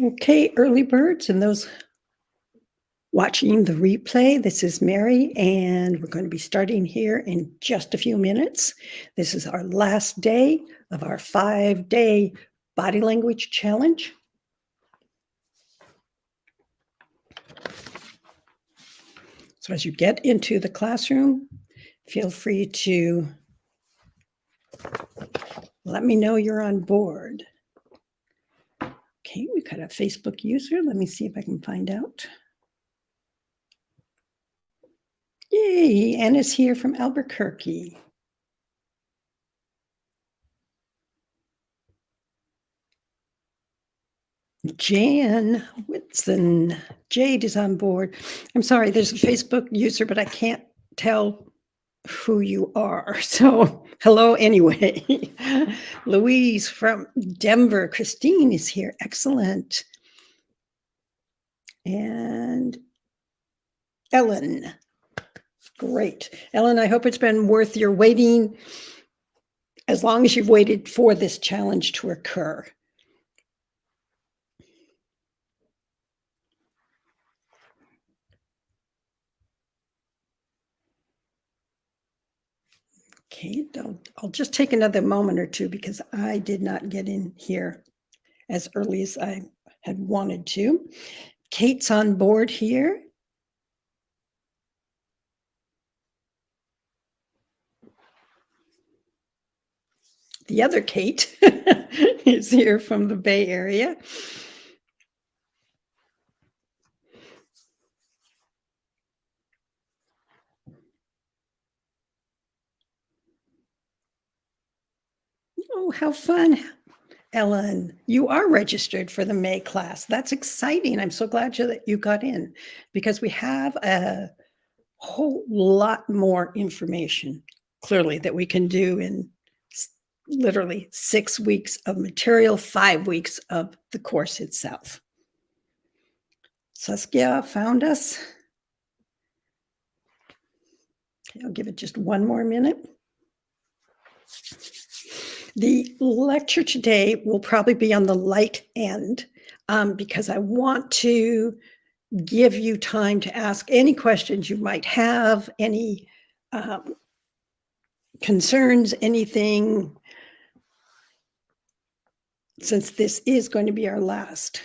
Okay, early birds and those watching the replay, this is Mary, and we're going to be starting here in just a few minutes. This is our last day of our 5-day body language challenge. So as you get into the classroom, feel free to let me know you're on board. Okay, we've got a Facebook user. Let me see if I can find out. Yay, Anna's here from Albuquerque. Jan Whitson. Jade is on board. I'm sorry, there's a Facebook user, but I can't tell who you are. So hello anyway. Louise from Denver. Christine is here. Excellent. And Ellen. Great. Ellen, I hope it's been worth your waiting as long as you've waited for this challenge to occur. Okay, I'll just take another moment or two because I did not get in here as early as I had wanted to. Kate's on board here. The other Kate is here from the Bay Area. Oh, how fun. Ellen, you are registered for the May class. That's exciting. I'm so glad that you got in because we have a whole lot more information, clearly, that we can do in literally 6 weeks of material, 5 weeks of the course itself. Saskia found us. I'll give it just one more minute. The lecture today will probably be on the light end because I want to give you time to ask any questions you might have, any concerns, anything, since this is going to be our last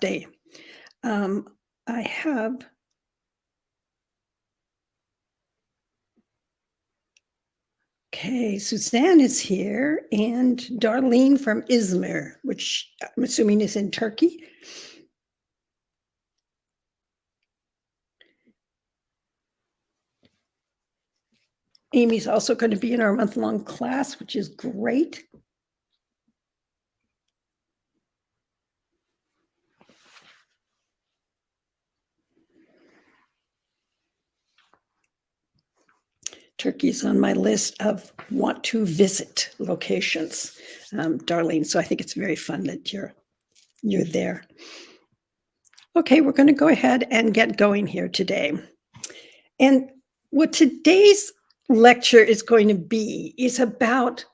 day. I have okay, Suzanne is here and Darlene from Izmir, which I'm assuming is in Turkey. Amy's also going to be in our month-long class, which is great. Turkey's on my list of want to visit locations, Darlene. So I think it's very fun that you're there. Okay, we're going to go ahead and get going here today. And what today's lecture is going to be is about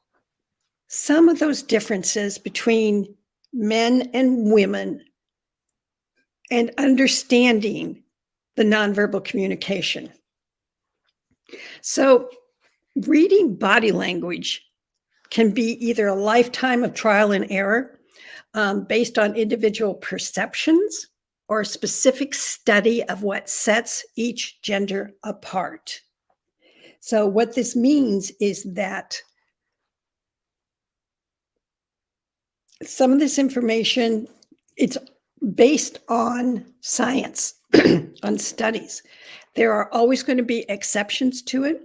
some of those differences between men and women and understanding the nonverbal communication. So reading body language can be either a lifetime of trial and error based on individual perceptions or a specific study of what sets each gender apart. So what this means is that some of this information, it's based on science, on studies. There are always going to be exceptions to it.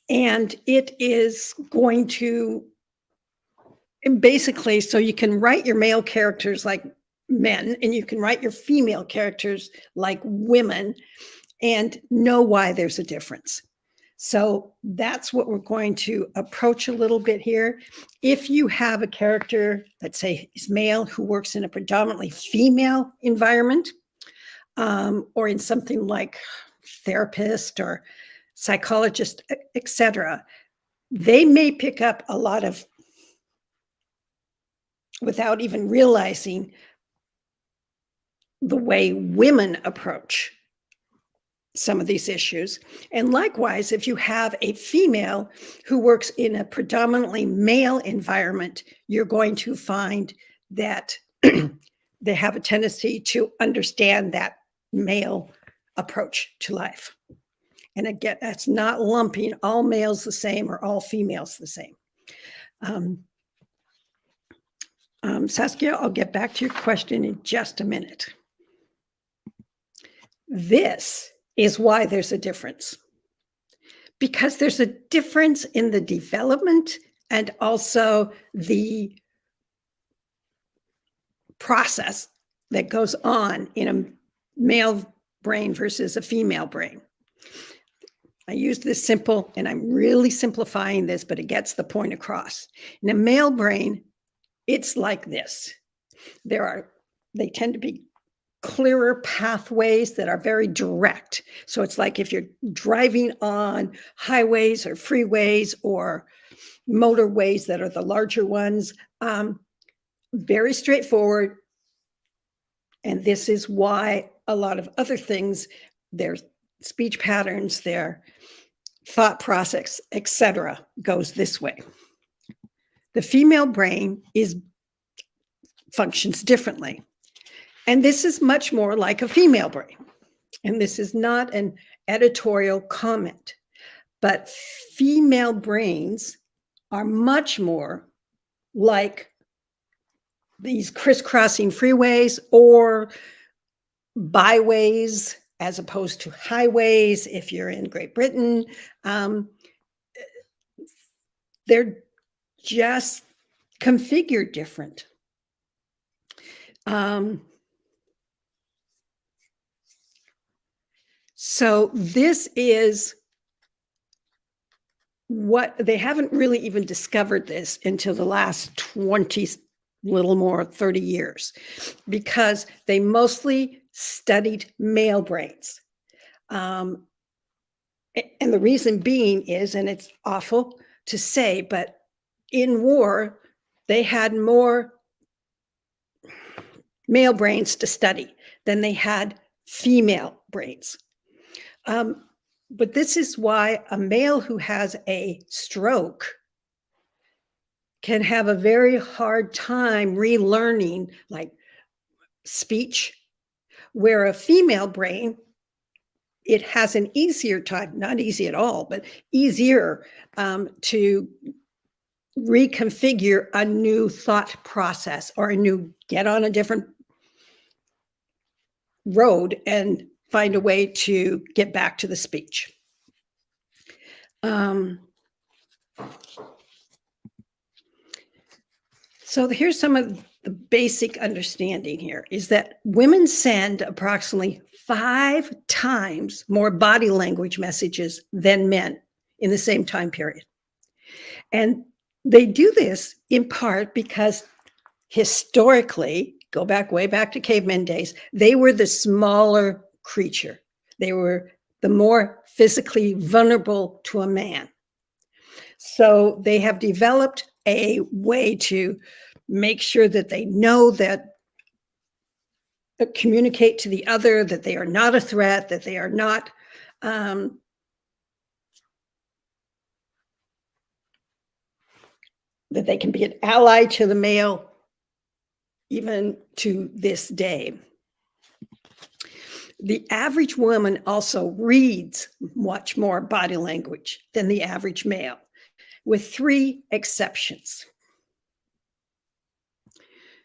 And it is going to basically, so you can write your male characters like men and you can write your female characters like women and know why there's a difference. So that's what we're going to approach a little bit here. If you have a character, let's say is male, who works in a predominantly female environment, or in something like therapist or psychologist, etc., they may pick up a lot of without even realizing the way women approach some of these issues. And likewise, if you have a female who works in a predominantly male environment, you're going to find that they have a tendency to understand that male approach to life. And again, that's not lumping all males the same or all females the same. Saskia, I'll get back to your question in just a minute. This is why there's a difference. Because there's a difference in the development and also the process that goes on in a male brain versus a female brain. I use this simple, and I'm really simplifying this, but it gets the point across. In a male brain, it's like this. They tend to be clearer pathways that are very direct. So it's like if you're driving on highways or freeways or motorways that are the larger ones, very straightforward. And this is why a lot of other things, their speech patterns, their thought process, etc., goes this way. The female brain functions differently. And this is much more like a female brain. And this is not an editorial comment, but female brains are much more like these crisscrossing freeways or byways as opposed to highways if you're in Great Britain. They're just configured different. So this is what they haven't really even discovered this until the last 20, little more 30 years, because they mostly studied male brains. And the reason being is, and it's awful to say, but in war, they had more male brains to study than they had female brains. But this is why a male who has a stroke can have a very hard time relearning like speech, where a female brain, it has an easier time, not easy at all, but easier to reconfigure a new thought process or get on a different road and find a way to get back to the speech. So here's some of the basic understanding here is that women send approximately 5 times more body language messages than men in the same time period. And they do this in part because historically, go back way back to caveman days, they were the smaller creature. They were the more physically vulnerable to a man. So they have developed a way to make sure that they know that communicate to the other, that they are not a threat, that they are not that they can be an ally to the male, even to this day. The average woman also reads much more body language than the average male, with 3 exceptions.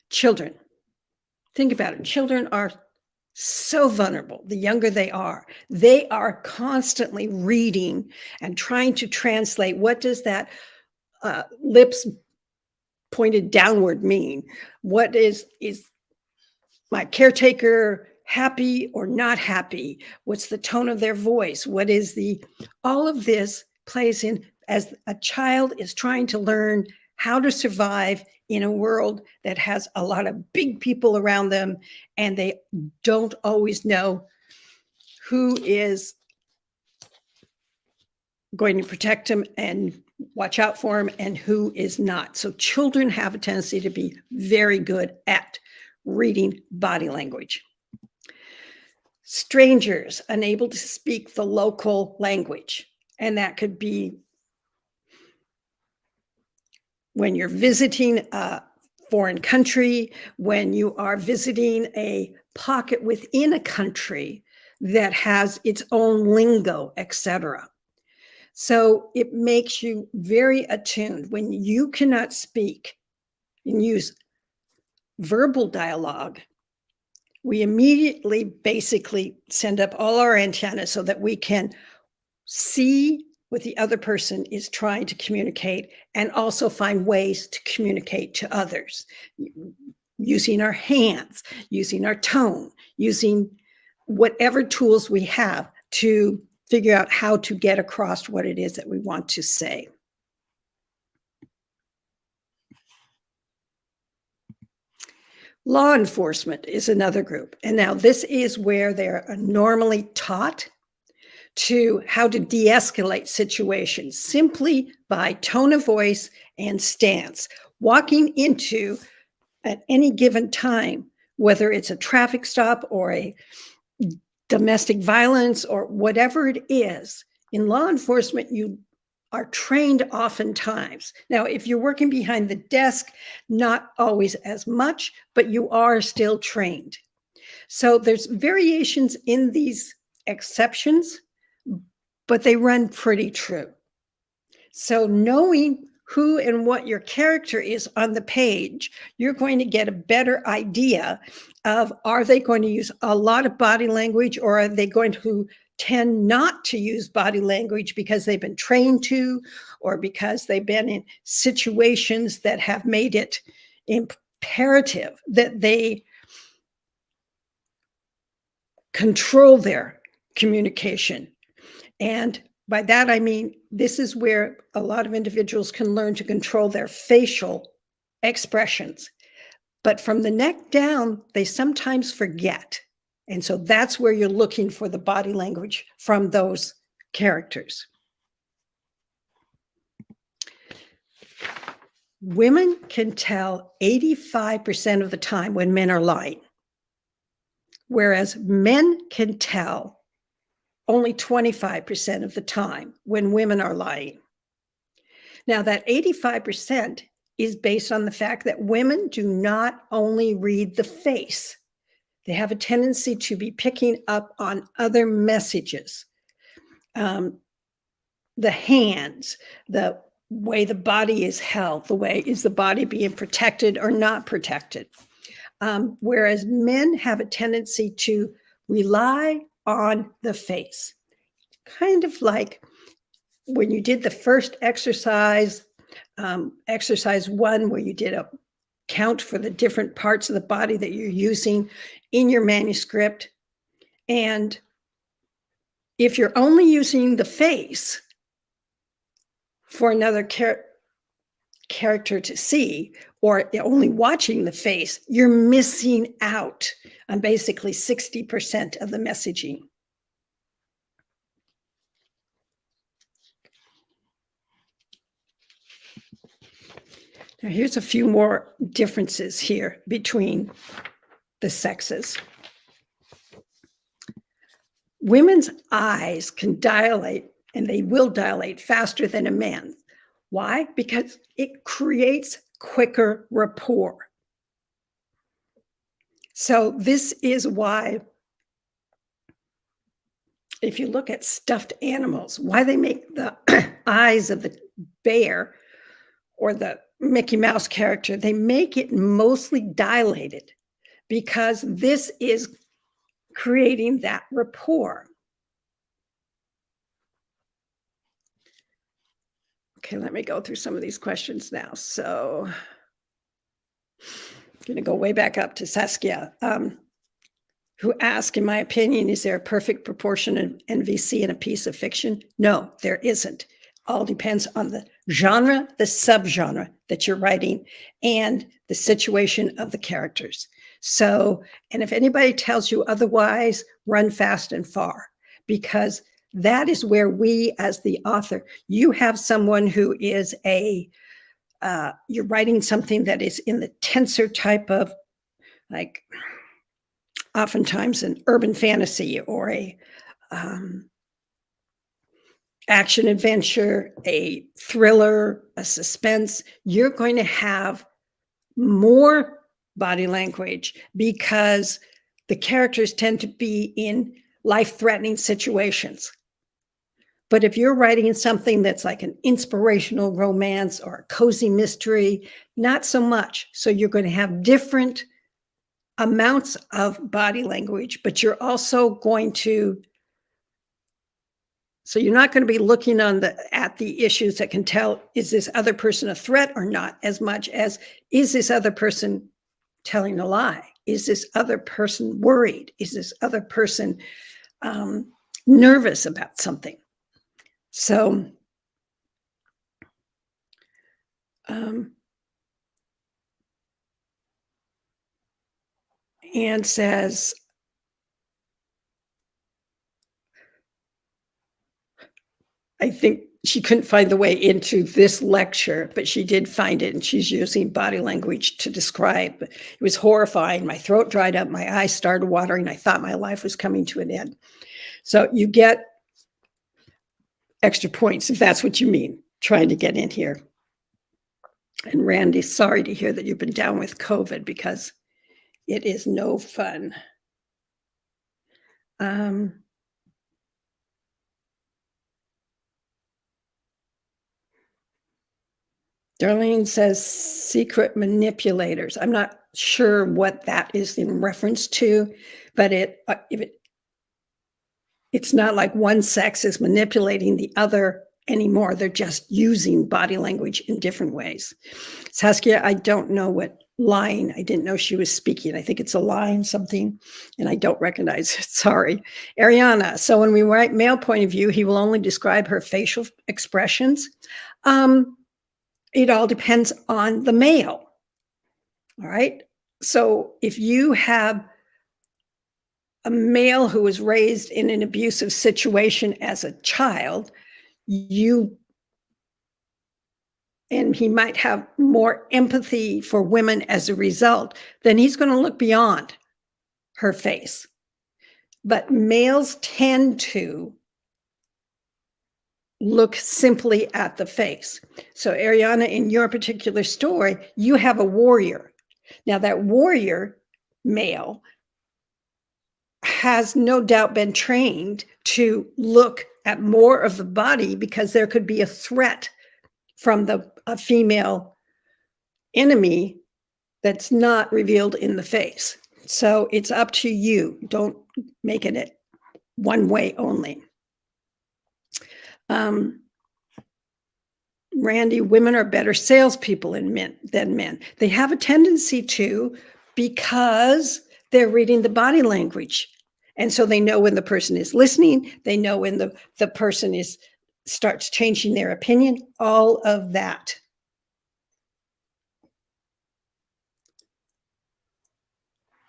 Children. Think about it. Children are so vulnerable. The younger they are constantly reading and trying to translate, what does that lips pointed downward mean? What is my caretaker happy or not happy? What's the tone of their voice? All of this plays in as a child is trying to learn how to survive in a world that has a lot of big people around them, and they don't always know who is going to protect them and watch out for them and who is not. So children have a tendency to be very good at reading body language. Strangers unable to speak the local language. And that could be when you're visiting a foreign country, when you are visiting a pocket within a country that has its own lingo, etc. So it makes you very attuned when you cannot speak and use verbal dialogue. We immediately basically send up all our antennas so that we can see what the other person is trying to communicate and also find ways to communicate to others using our hands, using our tone, using whatever tools we have to figure out how to get across what it is that we want to say. Law enforcement is another group. And now this is where they're normally taught to how to de-escalate situations simply by tone of voice and stance. Walking into, at any given time, whether it's a traffic stop or a domestic violence or whatever it is, in law enforcement, you are trained oftentimes. Now, if you're working behind the desk, not always as much, but you are still trained. So there's variations in these exceptions, but they run pretty true. So knowing who and what your character is on the page, you're going to get a better idea of, are they going to use a lot of body language, or are they going to tend not to use body language because they've been trained to, or because they've been in situations that have made it imperative that they control their communication. And by that, I mean, this is where a lot of individuals can learn to control their facial expressions. But from the neck down, they sometimes forget. And so that's where you're looking for the body language from those characters. Women can tell 85% of the time when men are lying, whereas men can tell only 25% of the time when women are lying. Now, that 85% is based on the fact that women do not only read the face. They have a tendency to be picking up on other messages. The hands, the way the body is held, the way is the body being protected or not protected. Whereas men have a tendency to rely on the face. Kind of like when you did the first exercise, exercise 1, where you did a count for the different parts of the body that you're using in your manuscript. And if you're only using the face for another character to see, or only watching the face, you're missing out on basically 60% of the messaging. Now, here's a few more differences here between the sexes. Women's eyes can dilate, and they will dilate faster than a man's. Why? Because it creates quicker rapport. So this is why, if you look at stuffed animals, why they make the eyes of the bear or the Mickey Mouse character, they make it mostly dilated because this is creating that rapport. Okay, let me go through some of these questions now. So I'm going to go way back up to Saskia, who asked, in my opinion, is there a perfect proportion of NVC in a piece of fiction? No, there isn't. All depends on the genre, the subgenre that you're writing, and the situation of the characters. So, and if anybody tells you otherwise, run fast and far, because That is where we, as the author, you have someone who is you're writing something that is in the tenser type of, like, oftentimes an urban fantasy or a action adventure, a thriller, a suspense. You're going to have more body language because the characters tend to be in life-threatening situations. But if you're writing something that's like an inspirational romance or a cozy mystery, not so much. So you're going to have different amounts of body language, but you're also going to, so you're not going to be looking at the issues that can tell, is this other person a threat or not, as much as, is this other person telling a lie? Is this other person worried? Is this other person nervous about something? So Anne says, I think she couldn't find the way into this lecture, but she did find it, and she's using body language to describe. It was horrifying. My throat dried up. My eyes started watering. I thought my life was coming to an end. So you get extra points if that's what you mean, trying to get in here. And Randy, sorry to hear that you've been down with COVID, because it is no fun. Darlene says secret manipulators. I'm not sure what that is in reference to, but it's not like one sex is manipulating the other anymore. They're just using body language in different ways. Saskia, I don't know what line. I didn't know she was speaking. I think it's a line something, and I don't recognize it. Sorry. Ariana, so when we write male point of view, he will only describe her facial expressions. It all depends on the male. All right. So if you have a male who was raised in an abusive situation as a child, and he might have more empathy for women as a result, then he's going to look beyond her face. But males tend to look simply at the face. So Ariana, in your particular story, you have a warrior. Now that warrior male has no doubt been trained to look at more of the body, because there could be a threat from a female enemy that's not revealed in the face. So it's up to you. Don't make it one way only. Randy, women are better salespeople than men. They have a tendency to, because they're reading the body language. And so they know when the person is listening. They know when the person starts changing their opinion, all of that.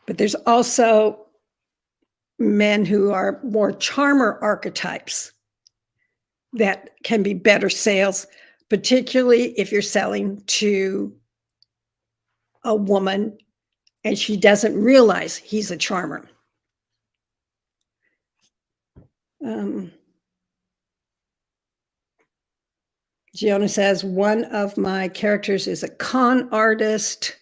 But there's also men who are more charmer archetypes that can be better sales, particularly if you're selling to a woman and she doesn't realize he's a charmer. Giona says, one of my characters is a con artist.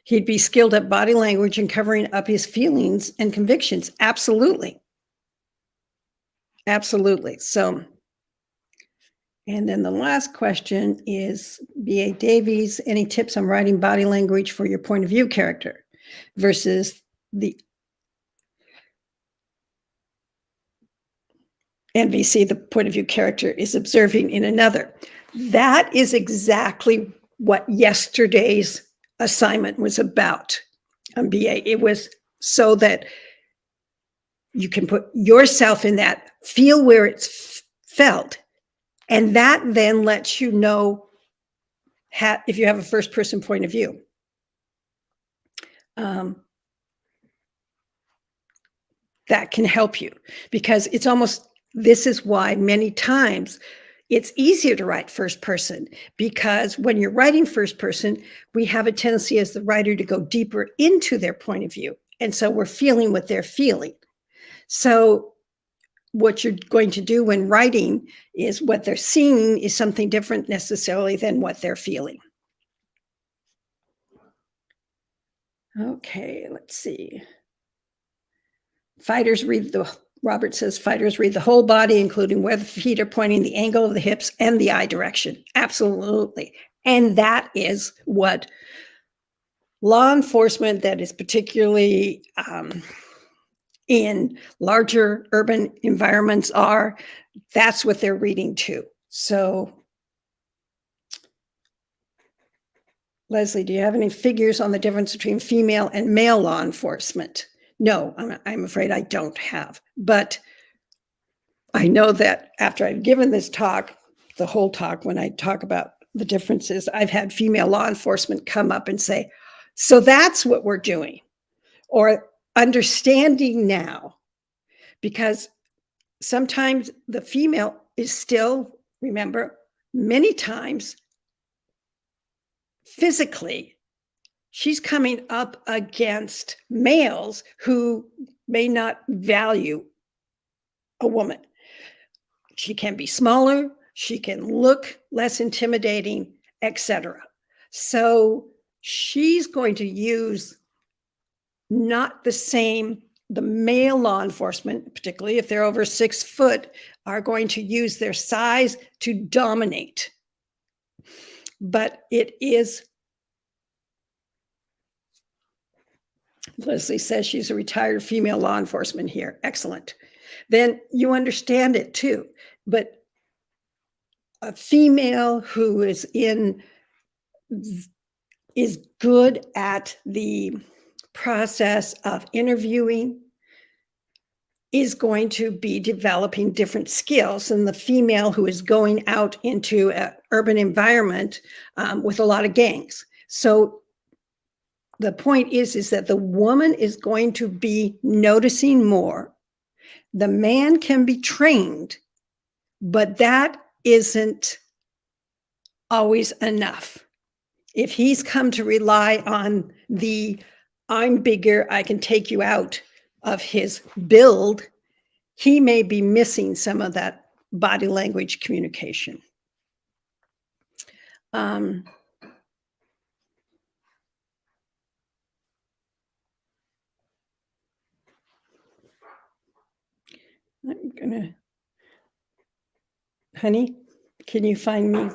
He'd be skilled at body language and covering up his feelings and convictions. Absolutely. Absolutely. So, and then the last question is B.A. Davies, any tips on writing body language for your point of view character versus the NVC, the point of view character is observing in another? That is exactly what yesterday's assignment was about on BA. It was so that you can put yourself in that, feel where it's felt, and that then lets you know if you have a first person point of view. That can help you, because it's almost This is why many times it's easier to write first person, because when you're writing first person, we have a tendency as the writer to go deeper into their point of view. And so we're feeling what they're feeling. So what you're going to do when writing is what they're seeing is something different necessarily than what they're feeling. Okay, let's see. Robert says, fighters read the whole body, including where the feet are pointing, the angle of the hips, and the eye direction. Absolutely. And that is what law enforcement that is particularly in larger urban environments are. That's what they're reading too. So, Leslie, do you have any figures on the difference between female and male law enforcement? No, I'm afraid I don't have. But I know that after I've given this talk, the whole talk, when I talk about the differences, I've had female law enforcement come up and say, so that's what we're doing, or understanding now, because sometimes the female is still, remember, many times physically, she's coming up against males who may not value a woman. She can be smaller, she can look less intimidating, etc. So she's going to use not the same, the male law enforcement, particularly if they're over 6 foot, are going to use their size to dominate. But it is, Leslie says she's a retired female law enforcement here. Excellent. Then you understand it too. But a female who is good at the process of interviewing is going to be developing different skills than the female who is going out into an urban environment with a lot of gangs. So the point is that the woman is going to be noticing more. The man can be trained, but that isn't always enough. If he's come to rely on the I'm bigger, I can take you out of his build, he may be missing some of that body language communication. I'm gonna, honey, can you find me?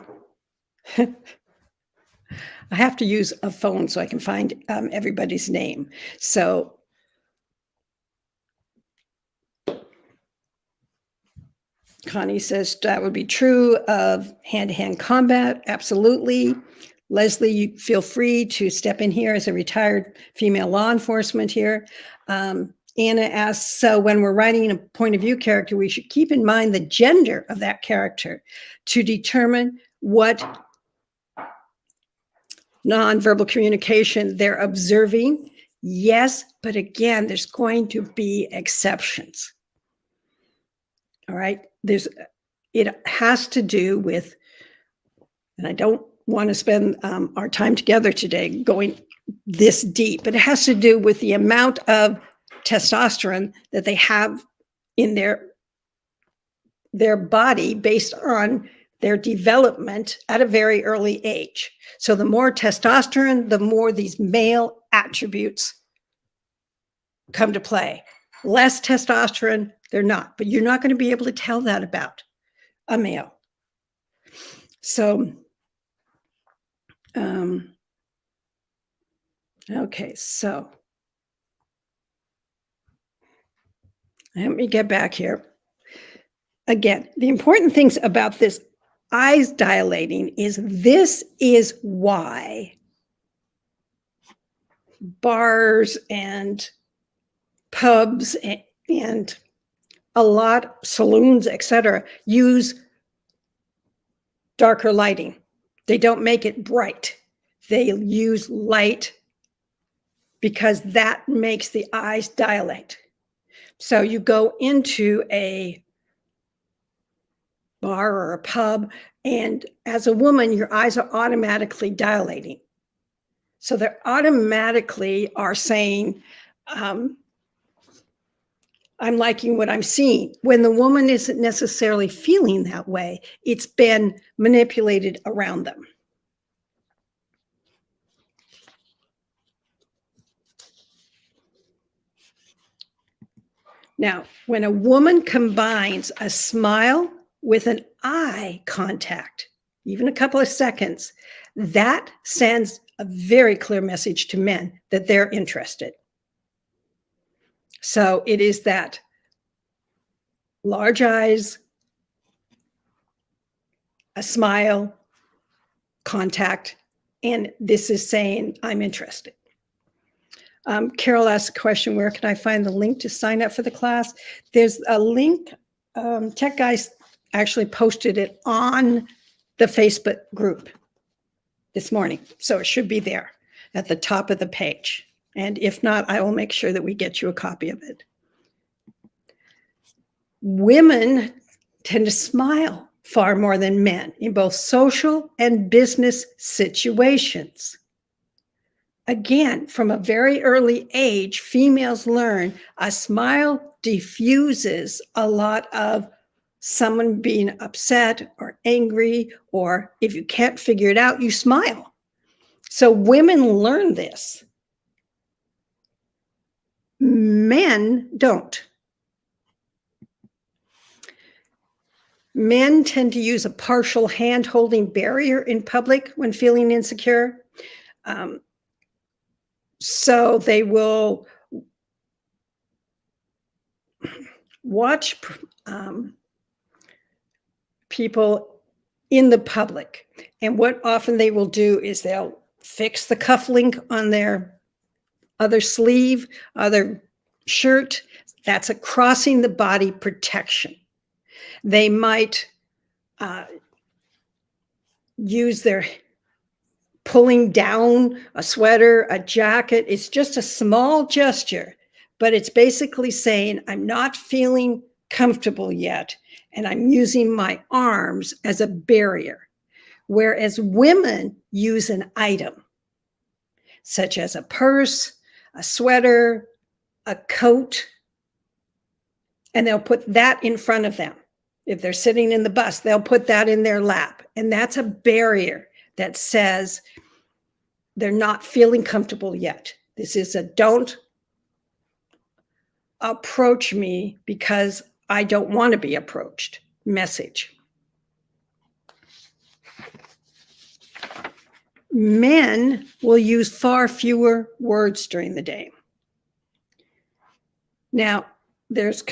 I have to use a phone so I can find everybody's name. So Connie says that would be true of hand-to-hand combat. Absolutely. Leslie, you feel free to step in here as a retired female law enforcement here. Anna asks, so when we're writing a point of view character, we should keep in mind the gender of that character to determine what nonverbal communication they're observing. Yes, but again, there's going to be exceptions. All right. It has to do with, and I don't want to spend our time together today going this deep, but it has to do with the amount of testosterone that they have in their body based on their development at a very early age. So the more testosterone, the more these male attributes come to play. Less testosterone, they're not, but you're not going to be able to tell that about a male. So, okay, so let me get back here. Again, the important things about this eyes dilating is this is why bars and pubs and a lot saloons, etc., use darker lighting. They don't make it bright. They use light because that makes the eyes dilate. So you go into a bar or a pub, and as a woman, your eyes are automatically dilating. So they automatically are saying, I'm liking what I'm seeing. When the woman isn't necessarily feeling that way, it's been manipulated around them. Now, when a woman combines a smile with an eye contact, even a couple of seconds, that sends a very clear message to men that they're interested. So it is that large eyes, a smile, contact, and this is saying, I'm interested. Carol asked a question, where can I find the link to sign up for the class? There's a link, Tech Guys actually posted it on the Facebook group this morning. So it should be there at the top of the page. And if not, I will make sure that we get you a copy of it. Women tend to smile far more than men in both social and business situations. Again, from a very early age, females learn a smile diffuses a lot of someone being upset or angry, or if you can't figure it out, you smile. So women learn this. Men don't. Men tend to use a partial hand-holding barrier in public when feeling insecure. So they will watch people in the public. And what often they will do is they'll fix the cufflink on their other sleeve, other shirt. That's a crossing the body protection. They might use their pulling down a sweater, a jacket. It's just a small gesture, but it's basically saying, I'm not feeling comfortable yet, and I'm using my arms as a barrier. Whereas women use an item, such as a purse, a sweater, a coat, and they'll put that in front of them. If they're sitting in the bus, they'll put that in their lap. And that's a barrier that says they're not feeling comfortable yet. This is a don't approach me because I don't want to be approached message. Men will use far fewer words during the day. Now, there's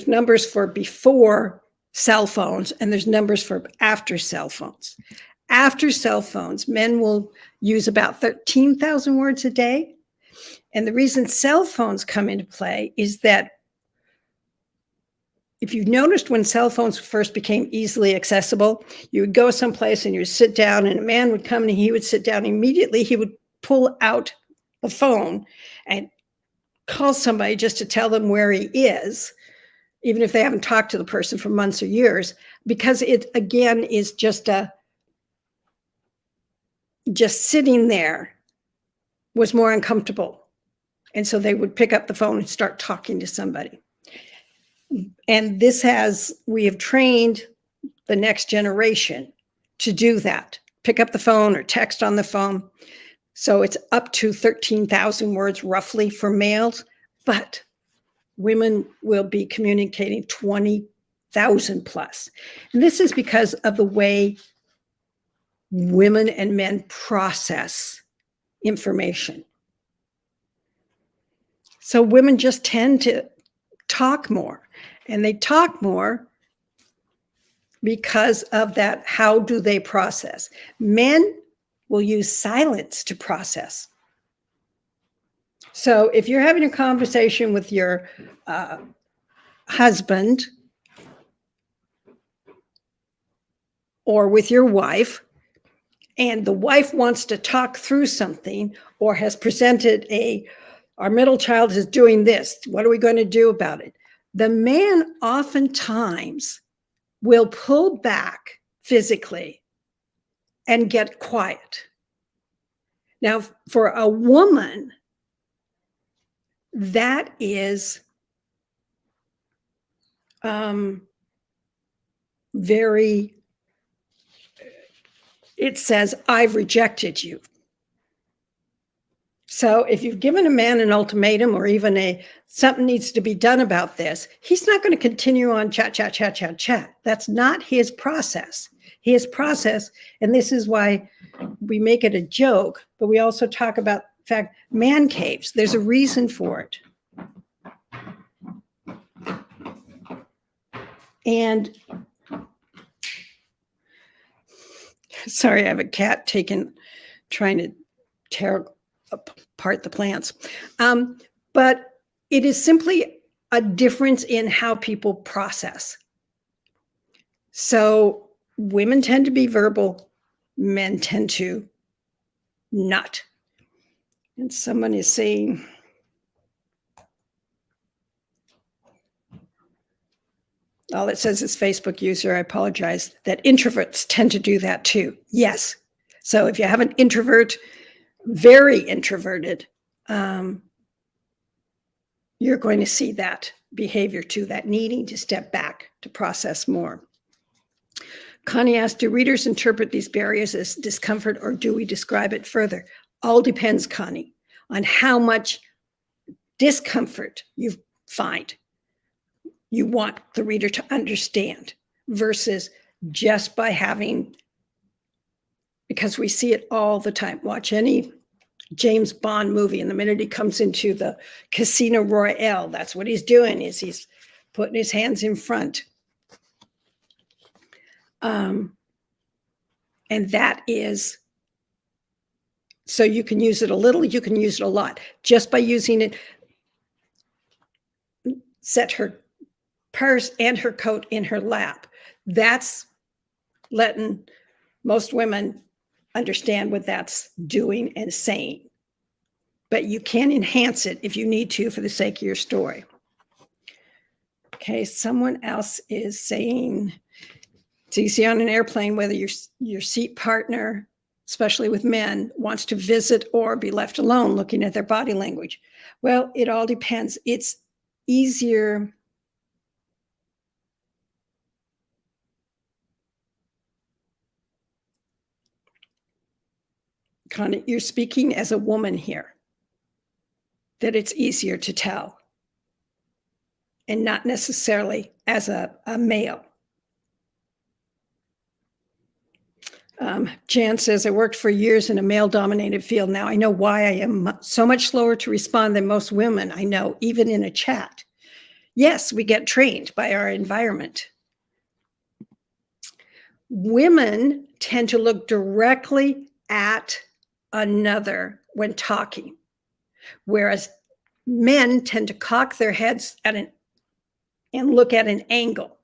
numbers for before cell phones and there's numbers for after cell phones. After cell phones, men will use about 13,000 words a day. And the reason cell phones come into play is that if you've noticed when cell phones first became easily accessible, you would go someplace and you would sit down and a man would come and he would sit down immediately. He would pull out the phone and call somebody just to tell them where he is, even if they haven't talked to the person for months or years, because it, again, is just sitting there was more uncomfortable. And so they would pick up the phone and start talking to somebody. And we have trained the next generation to do that, pick up the phone or text on the phone. So it's up to 13,000 words roughly for males, but women will be communicating 20,000 plus. And this is because of the way women and men process information. So women just tend to talk more, and they talk more because of that. How do they process? Men will use silence to process. So if you're having a conversation with your husband or with your wife, and the wife wants to talk through something or has presented our middle child is doing this, what are we going to do about it? The man oftentimes will pull back physically and get quiet. Now, for a woman, that is very, it says, I've rejected you. So if you've given a man an ultimatum or even something needs to be done about this, he's not going to continue on chat. That's not his process. His process, and this is why we make it a joke, but we also talk about, in fact, man caves. There's a reason for it. And sorry, I have a cat trying to tear apart the plants. But it is simply a difference in how people process. So women tend to be verbal, men tend to not. And someone is saying, all it says is Facebook user, I apologize, that introverts tend to do that too. Yes. So if you have an introvert, very introverted, you're going to see that behavior too, that needing to step back to process more. Connie asked, do readers interpret these barriers as discomfort or do we describe it further? All depends, Connie, on how much discomfort you find you want the reader to understand versus just by having, because we see it all the time. Watch any James Bond movie, and the minute he comes into the Casino Royale, that's what he's doing, is he's putting his hands in front. And that is, so you can use it a little, you can use it a lot. Just by using it, set her purse and her coat in her lap. That's letting most women understand what that's doing and saying. But you can enhance it if you need to for the sake of your story. Okay, someone else is saying, it's easy on an airplane whether your seat partner, especially with men, wants to visit or be left alone looking at their body language. Well, it all depends. It's easier. Connie, you're speaking as a woman here, that it's easier to tell, and not necessarily as a male. Jan says, I worked for years in a male-dominated field. Now I know why I am so much slower to respond than most women I know, even in a chat. Yes, we get trained by our environment. Women tend to look directly at another when talking, whereas men tend to cock their heads and look at an angle.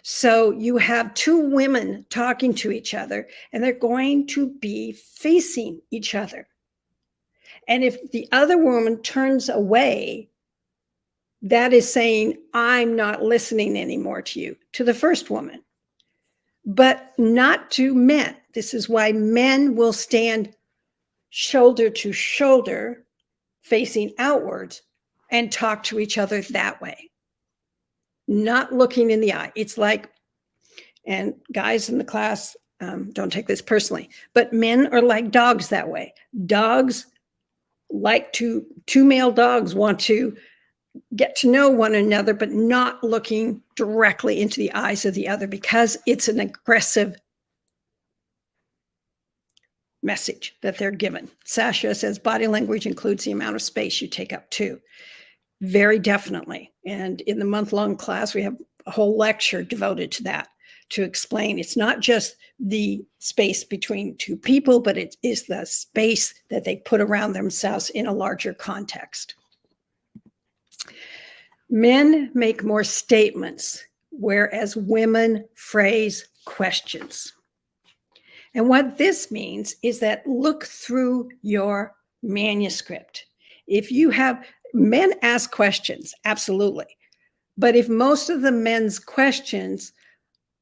So you have two women talking to each other, and they're going to be facing each other. And if the other woman turns away, that is saying, I'm not listening anymore to you, to the first woman, but not to men. This is why men will stand shoulder to shoulder, facing outwards, and talk to each other that way. Not looking in the eye. It's like, and guys in the class, don't take this personally, but men are like dogs that way. Dogs like two male dogs want to get to know one another, but not looking directly into the eyes of the other because it's an aggressive message that they're given. Sasha says body language includes the amount of space you take up too. Very definitely. And in the month-long class, we have a whole lecture devoted to that, to explain it's not just the space between two people, but it is the space that they put around themselves in a larger context. Men make more statements, whereas women phrase questions. And what this means is that look through your manuscript. If you have, men ask questions, absolutely. But if most of the men's questions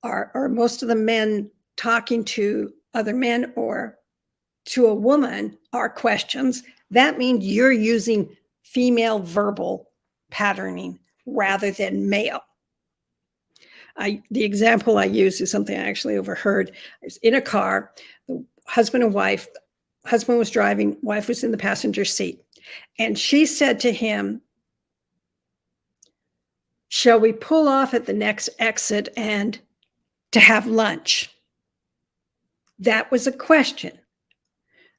are most of the men talking to other men or to a woman are questions, that means you're using female verbal patterning rather than male. The example I use is something I actually overheard. I was in a car, the husband and wife, husband was driving, wife was in the passenger seat. And she said to him, "Shall we pull off at the next exit and to have lunch?" That was a question.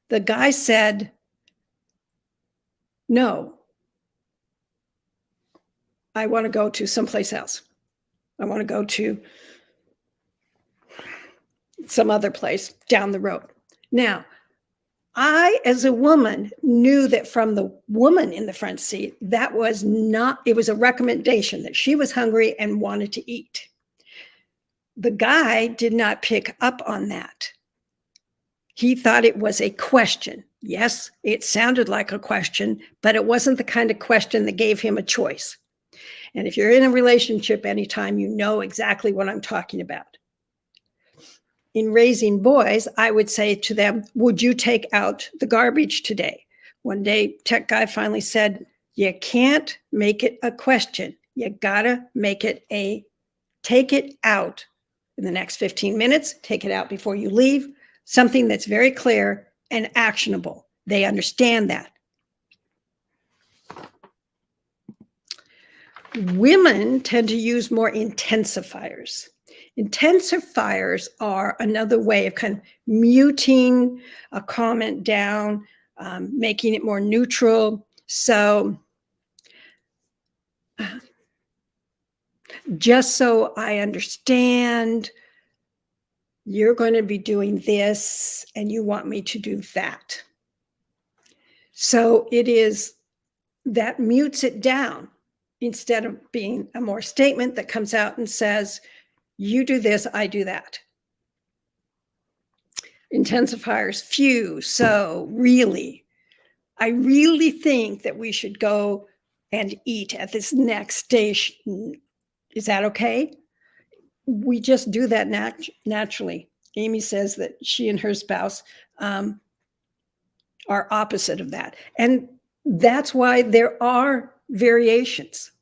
The guy said, "No, I want to go to someplace else. I want to go to some other place down the road." Now, I, as a woman, knew that from the woman in the front seat, that was not, it was a recommendation that she was hungry and wanted to eat. The guy did not pick up on that. He thought it was a question. Yes, it sounded like a question, but it wasn't the kind of question that gave him a choice. And if you're in a relationship anytime, you know exactly what I'm talking about. In raising boys, I would say to them, "Would you take out the garbage today?" One day, tech guy finally said, "You can't make it a question. You gotta make it take it out in the next 15 minutes, take it out before you leave, something that's very clear and actionable." They understand that. Women tend to use more intensifiers. Intensifiers are another way of kind of muting a comment down, making it more neutral. So, just so I understand, you're going to be doing this and you want me to do that. So it is, that mutes it down instead of being a more statement that comes out and says, "You do this, I do that." Intensifiers, few, so, really. I really think that we should go and eat at this next station. Is that okay? We just do that naturally. Amy says that she and her spouse are opposite of that. And that's why there are variations.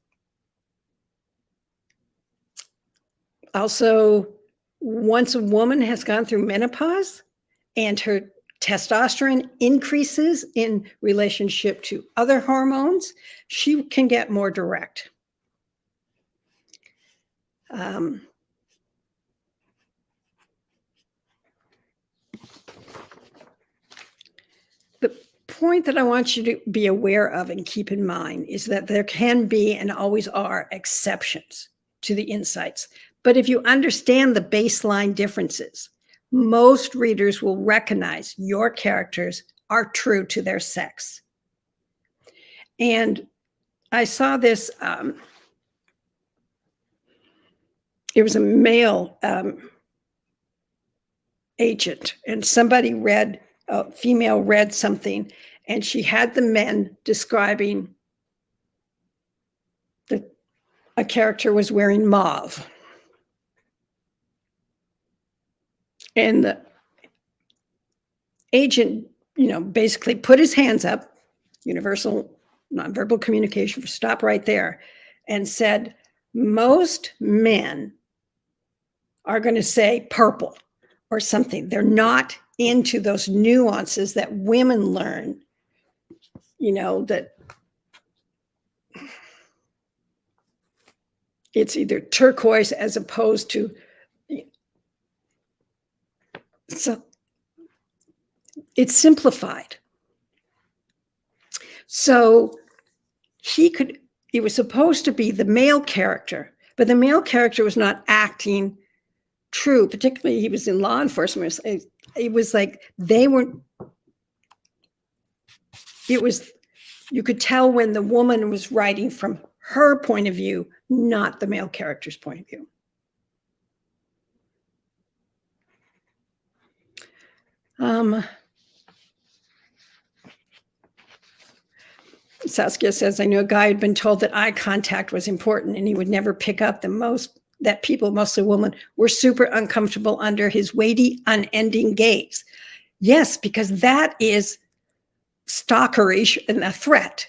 Also, once a woman has gone through menopause and her testosterone increases in relationship to other hormones, she can get more direct. The point that I want you to be aware of and keep in mind is that there can be and always are exceptions to the insights. But if you understand the baseline differences, most readers will recognize your characters are true to their sex. And I saw this, it was a male agent, and somebody read, a female read something, and she had the men describing that a character was wearing mauve. And the agent, basically put his hands up, universal nonverbal communication, stop right there, and said, most men are going to say purple or something. They're not into those nuances that women learn, that it's either turquoise as opposed to, so it's simplified. So it was supposed to be the male character, but the male character was not acting true, particularly he was in law enforcement. It was like they weren't, you could tell when the woman was writing from her point of view, not the male character's point of view. Saskia says, I knew a guy had been told that eye contact was important and he would never pick up. The most that people, mostly women, were super uncomfortable under his weighty, unending gaze. Yes, because that is stalkerish and a threat.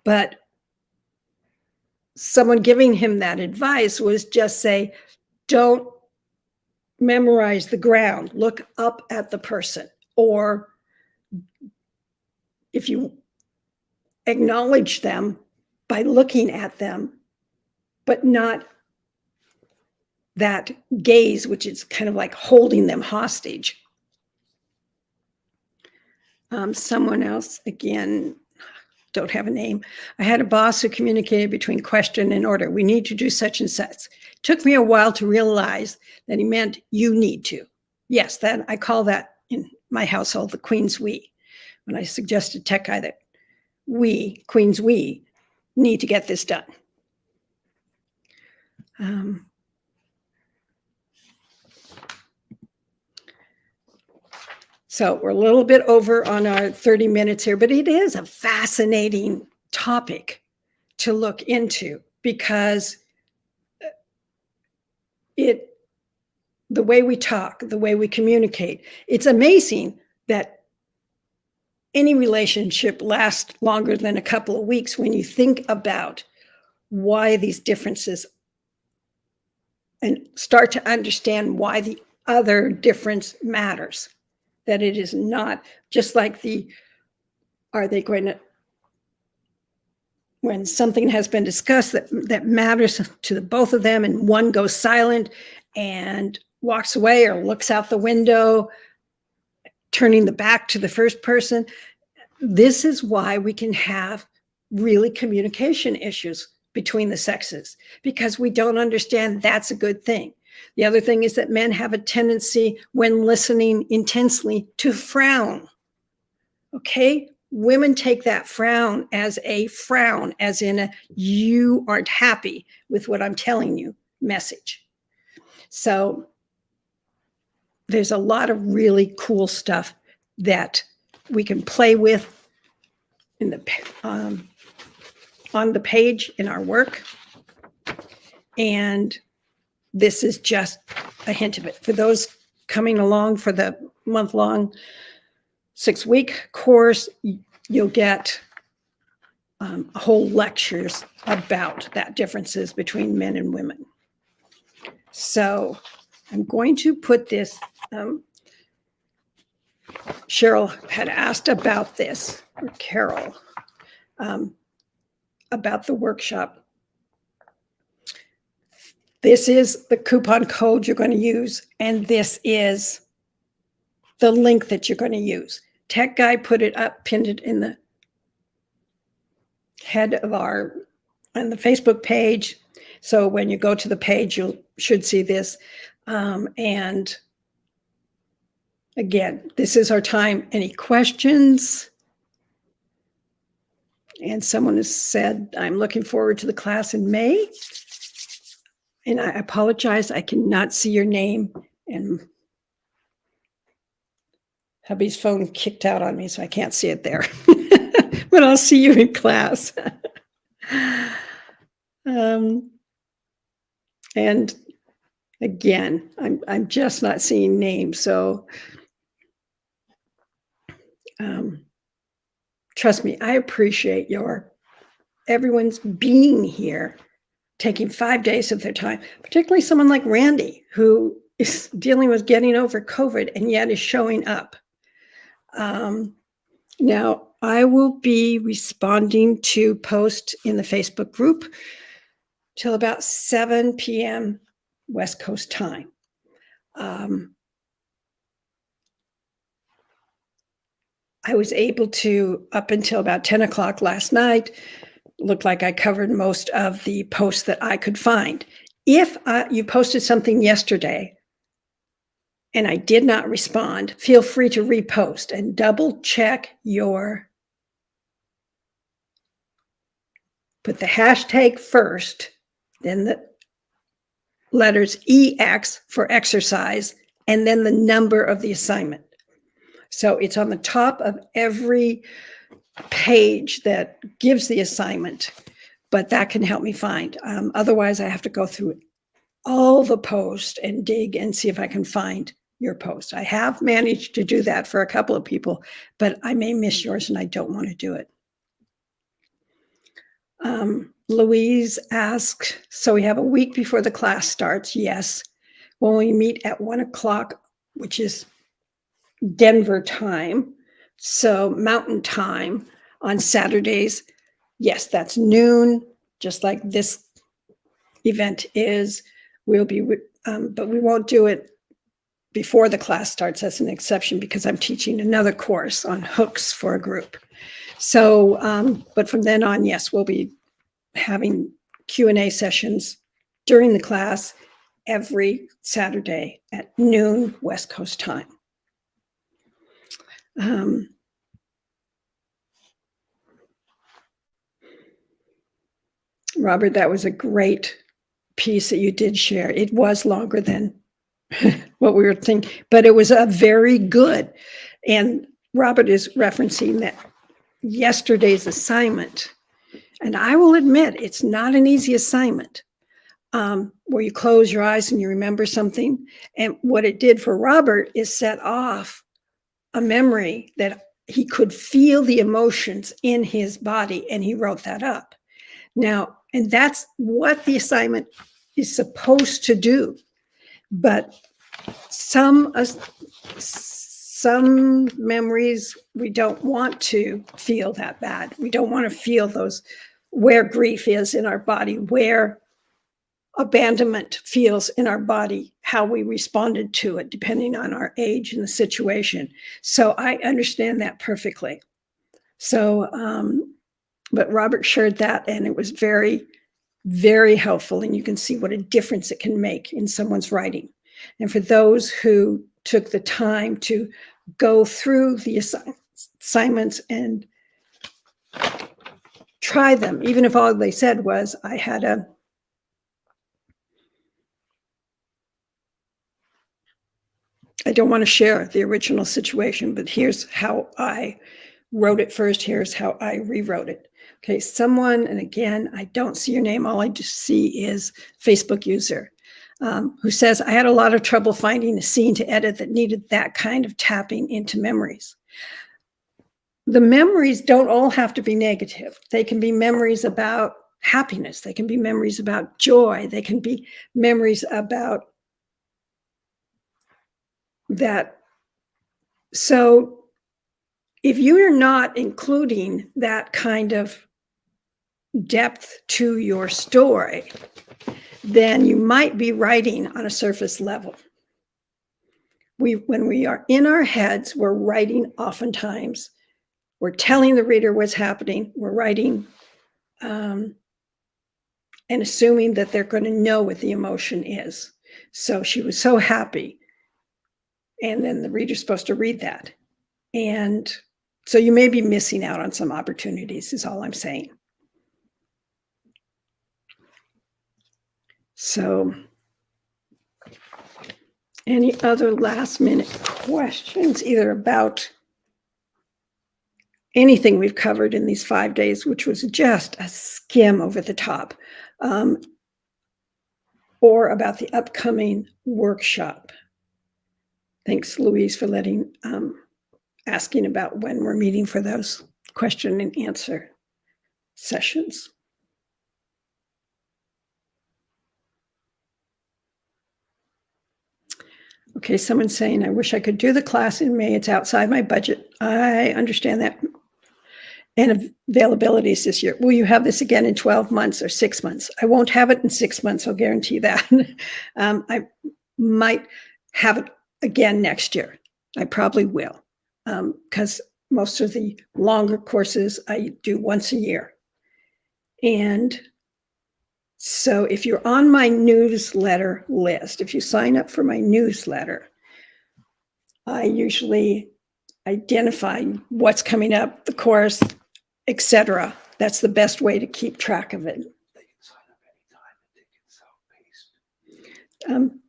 But someone giving him that advice was just say, don't memorize the ground, look up at the person. Or if you acknowledge them by looking at them, but not that gaze, which is kind of like holding them hostage. Someone else, again, don't have a name. I had a boss who communicated between question and order. We need to do such and such. Took me a while to realize that he meant you need to. Yes, that I call that in my household the Queen's we. When I suggested Tech Guy that we, Queen's we, need to get this done. So we're a little bit over on our 30 minutes here, but it is a fascinating topic to look into because the way we talk, the way we communicate, it's amazing that any relationship lasts longer than a couple of weeks when you think about why these differences and start to understand why the other difference matters. That it is not just like are they going to, when something has been discussed that matters to the both of them and one goes silent and walks away or looks out the window, turning the back to the first person. This is why we can have really communication issues between the sexes, because we don't understand that's a good thing. The other thing is that men have a tendency when listening intensely to frown. Okay? Women take that frown, as in a you aren't happy with what I'm telling you message. So there's a lot of really cool stuff that we can play with in on the page in our work. And this is just a hint of it. For those coming along for the month-long 6-week course, you'll get whole lectures about that differences between men and women. So I'm going to put this, Cheryl had asked about this, or Carol, about the workshop. This is the coupon code you're going to use, and this is the link that you're going to use. Tech Guy put it up, pinned it in the head of on the Facebook page. So when you go to the page, you should see this. And again, this is our time. Any questions? And someone has said, I'm looking forward to the class in May. And I apologize, I cannot see your name. And hubby's phone kicked out on me, so I can't see it there. But I'll see you in class. And again, I'm just not seeing names. So trust me, I appreciate everyone's being here, taking 5 days of their time, particularly someone like Randy, who is dealing with getting over COVID and yet is showing up. Now, I will be responding to posts in the Facebook group till about 7 p.m. West Coast time. I was able to, up until about 10 o'clock last night, looked like I covered most of the posts that I could find. If you posted something yesterday and I did not respond, feel free to repost and double check put the hashtag first, then the letters EX for exercise, and then the number of the assignment. So it's on the top of every page that gives the assignment, but that can help me find. Otherwise, I have to go through all the posts and dig and see if I can find your post. I have managed to do that for a couple of people, but I may miss yours and I don't want to do it. Louise asked, so we have a week before the class starts. Yes. When we meet at 1 o'clock, which is Denver time, so Mountain time on Saturdays. Yes, that's noon, just like this event is. We'll be, but we won't do it before the class starts as an exception because I'm teaching another course on hooks for a group. So, but from then on, yes, we'll be having Q&A sessions during the class every Saturday at noon West Coast time. Robert, that was a great piece that you did share. It was longer than what we were thinking, but it was a very good. And Robert is referencing that yesterday's assignment. And I will admit, it's not an easy assignment where you close your eyes and you remember something. And what it did for Robert is set off a memory that he could feel the emotions in his body, and he wrote that up. Now, and that's what the assignment is supposed to do. But some memories, we don't want to feel that bad. We don't want to feel those, where grief is in our body, where abandonment feels in our body, how we responded to it, depending on our age and the situation. So I understand that perfectly. So, but Robert shared that, and it was very, very helpful. And you can see what a difference it can make in someone's writing. And for those who took the time to go through the assignments and try them, even if all they said was, I don't want to share the original situation, but here's how I wrote it first. Here's how I rewrote it. Okay, someone, and again, I don't see your name. All I just see is Facebook user who says, I had a lot of trouble finding a scene to edit that needed that kind of tapping into memories. The memories don't all have to be negative. They can be memories about happiness. They can be memories about joy. They can be memories about that. So if you're not including that kind of depth to your story, then you might be writing on a surface level. When we are in our heads, we're writing oftentimes. We're telling the reader what's happening. We're writing and assuming that they're going to know what the emotion is. So she was so happy. And then the reader's supposed to read that. And so you may be missing out on some opportunities, is all I'm saying. So any other last minute questions, either about anything we've covered in these 5 days, which was just a skim over the top, or about the upcoming workshop? Thanks, Louise, for asking about when we're meeting for those question and answer sessions. Okay, someone's saying, I wish I could do the class in May. It's outside my budget. I understand that. And availabilities this year. Will you have this again in 12 months or 6 months? I won't have it in 6 months, I'll guarantee that. I might have it again next year. I probably will, because most of the longer courses I do once a year. And so if you're on my newsletter list, if you sign up for my newsletter, I usually identify what's coming up, the course, etc. That's the best way to keep track of it. They can sign up anytime and take it self-paced.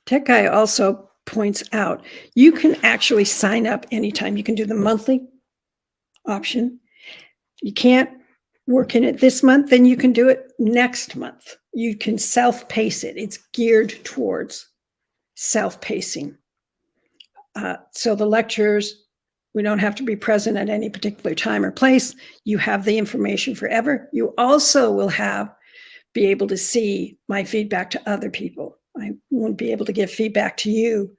Tech Guy also points out you can actually sign up anytime. You can do the monthly option. You can't work in it this month, then you can do it next month. You can self-pace it. It's geared towards self-pacing. So the lectures, we don't have to be present at any particular time or place. You have the information forever. You also will be able to see my feedback to other people. I won't be able to give feedback to you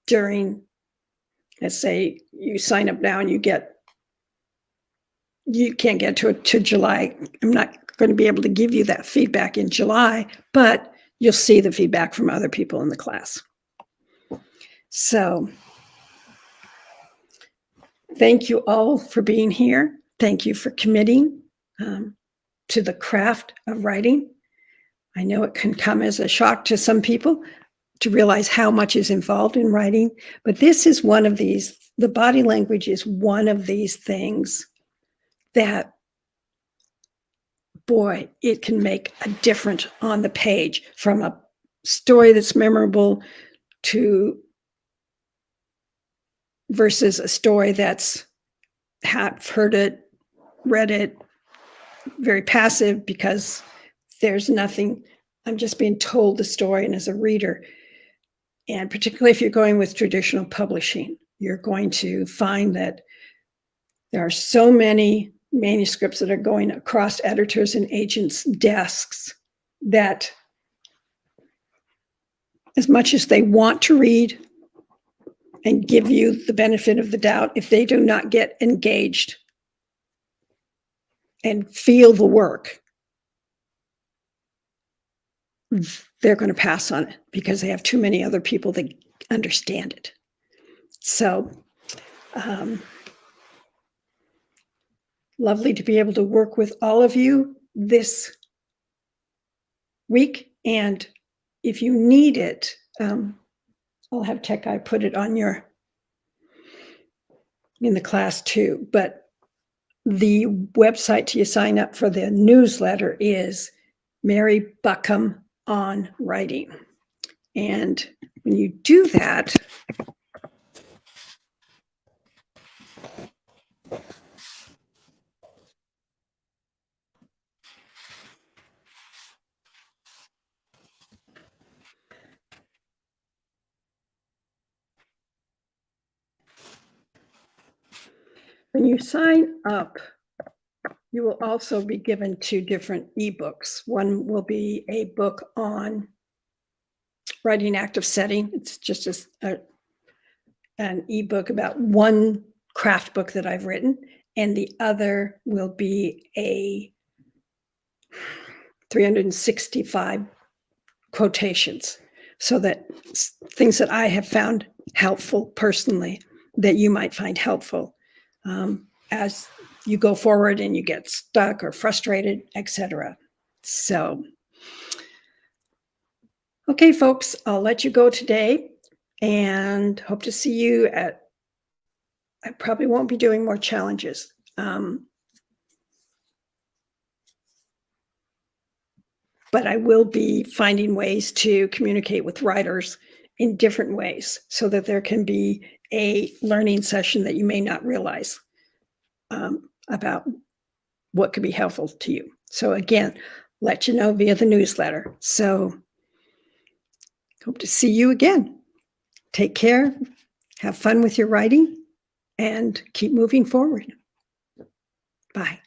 during, let's say you sign up now and you can't get to July. I'm not going to be able to give you that feedback in July, but you'll see the feedback from other people in the class. So thank you all for being here. Thank you for committing to the craft of writing. I know it can come as a shock to some people to realize how much is involved in writing, but this is one of these, the body language is one of these things that, boy, it can make a difference on the page, from a story that's memorable to versus a story that's heard it, read it, very passive because there's nothing, I'm just being told the story. And as a reader, and particularly if you're going with traditional publishing, you're going to find that there are so many manuscripts that are going across editors and agents' desks that, as much as they want to read and give you the benefit of the doubt, if they do not get engaged and feel the work, they're going to pass on it because they have too many other people that understand it. So, lovely to be able to work with all of you this week. And if you need it, I'll have Tech Guy put it on in the class too. But the website to sign up for the newsletter is Mary Buckham on Writing. And when you do that, when you sign up, you will also be given 2 different ebooks. One will be a book on writing active setting. It's just an ebook about one craft book that I've written. And the other will be a 365 quotations, so that things that I have found helpful personally that you might find helpful as you go forward and you get stuck or frustrated, etc. So, okay, folks, I'll let you go today and hope to see you I probably won't be doing more challenges. But I will be finding ways to communicate with writers in different ways so that there can be a learning session that you may not realize about what could be helpful to you. So again, let you know via the newsletter. So hope to see you again. Take care, have fun with your writing, and keep moving forward. Bye.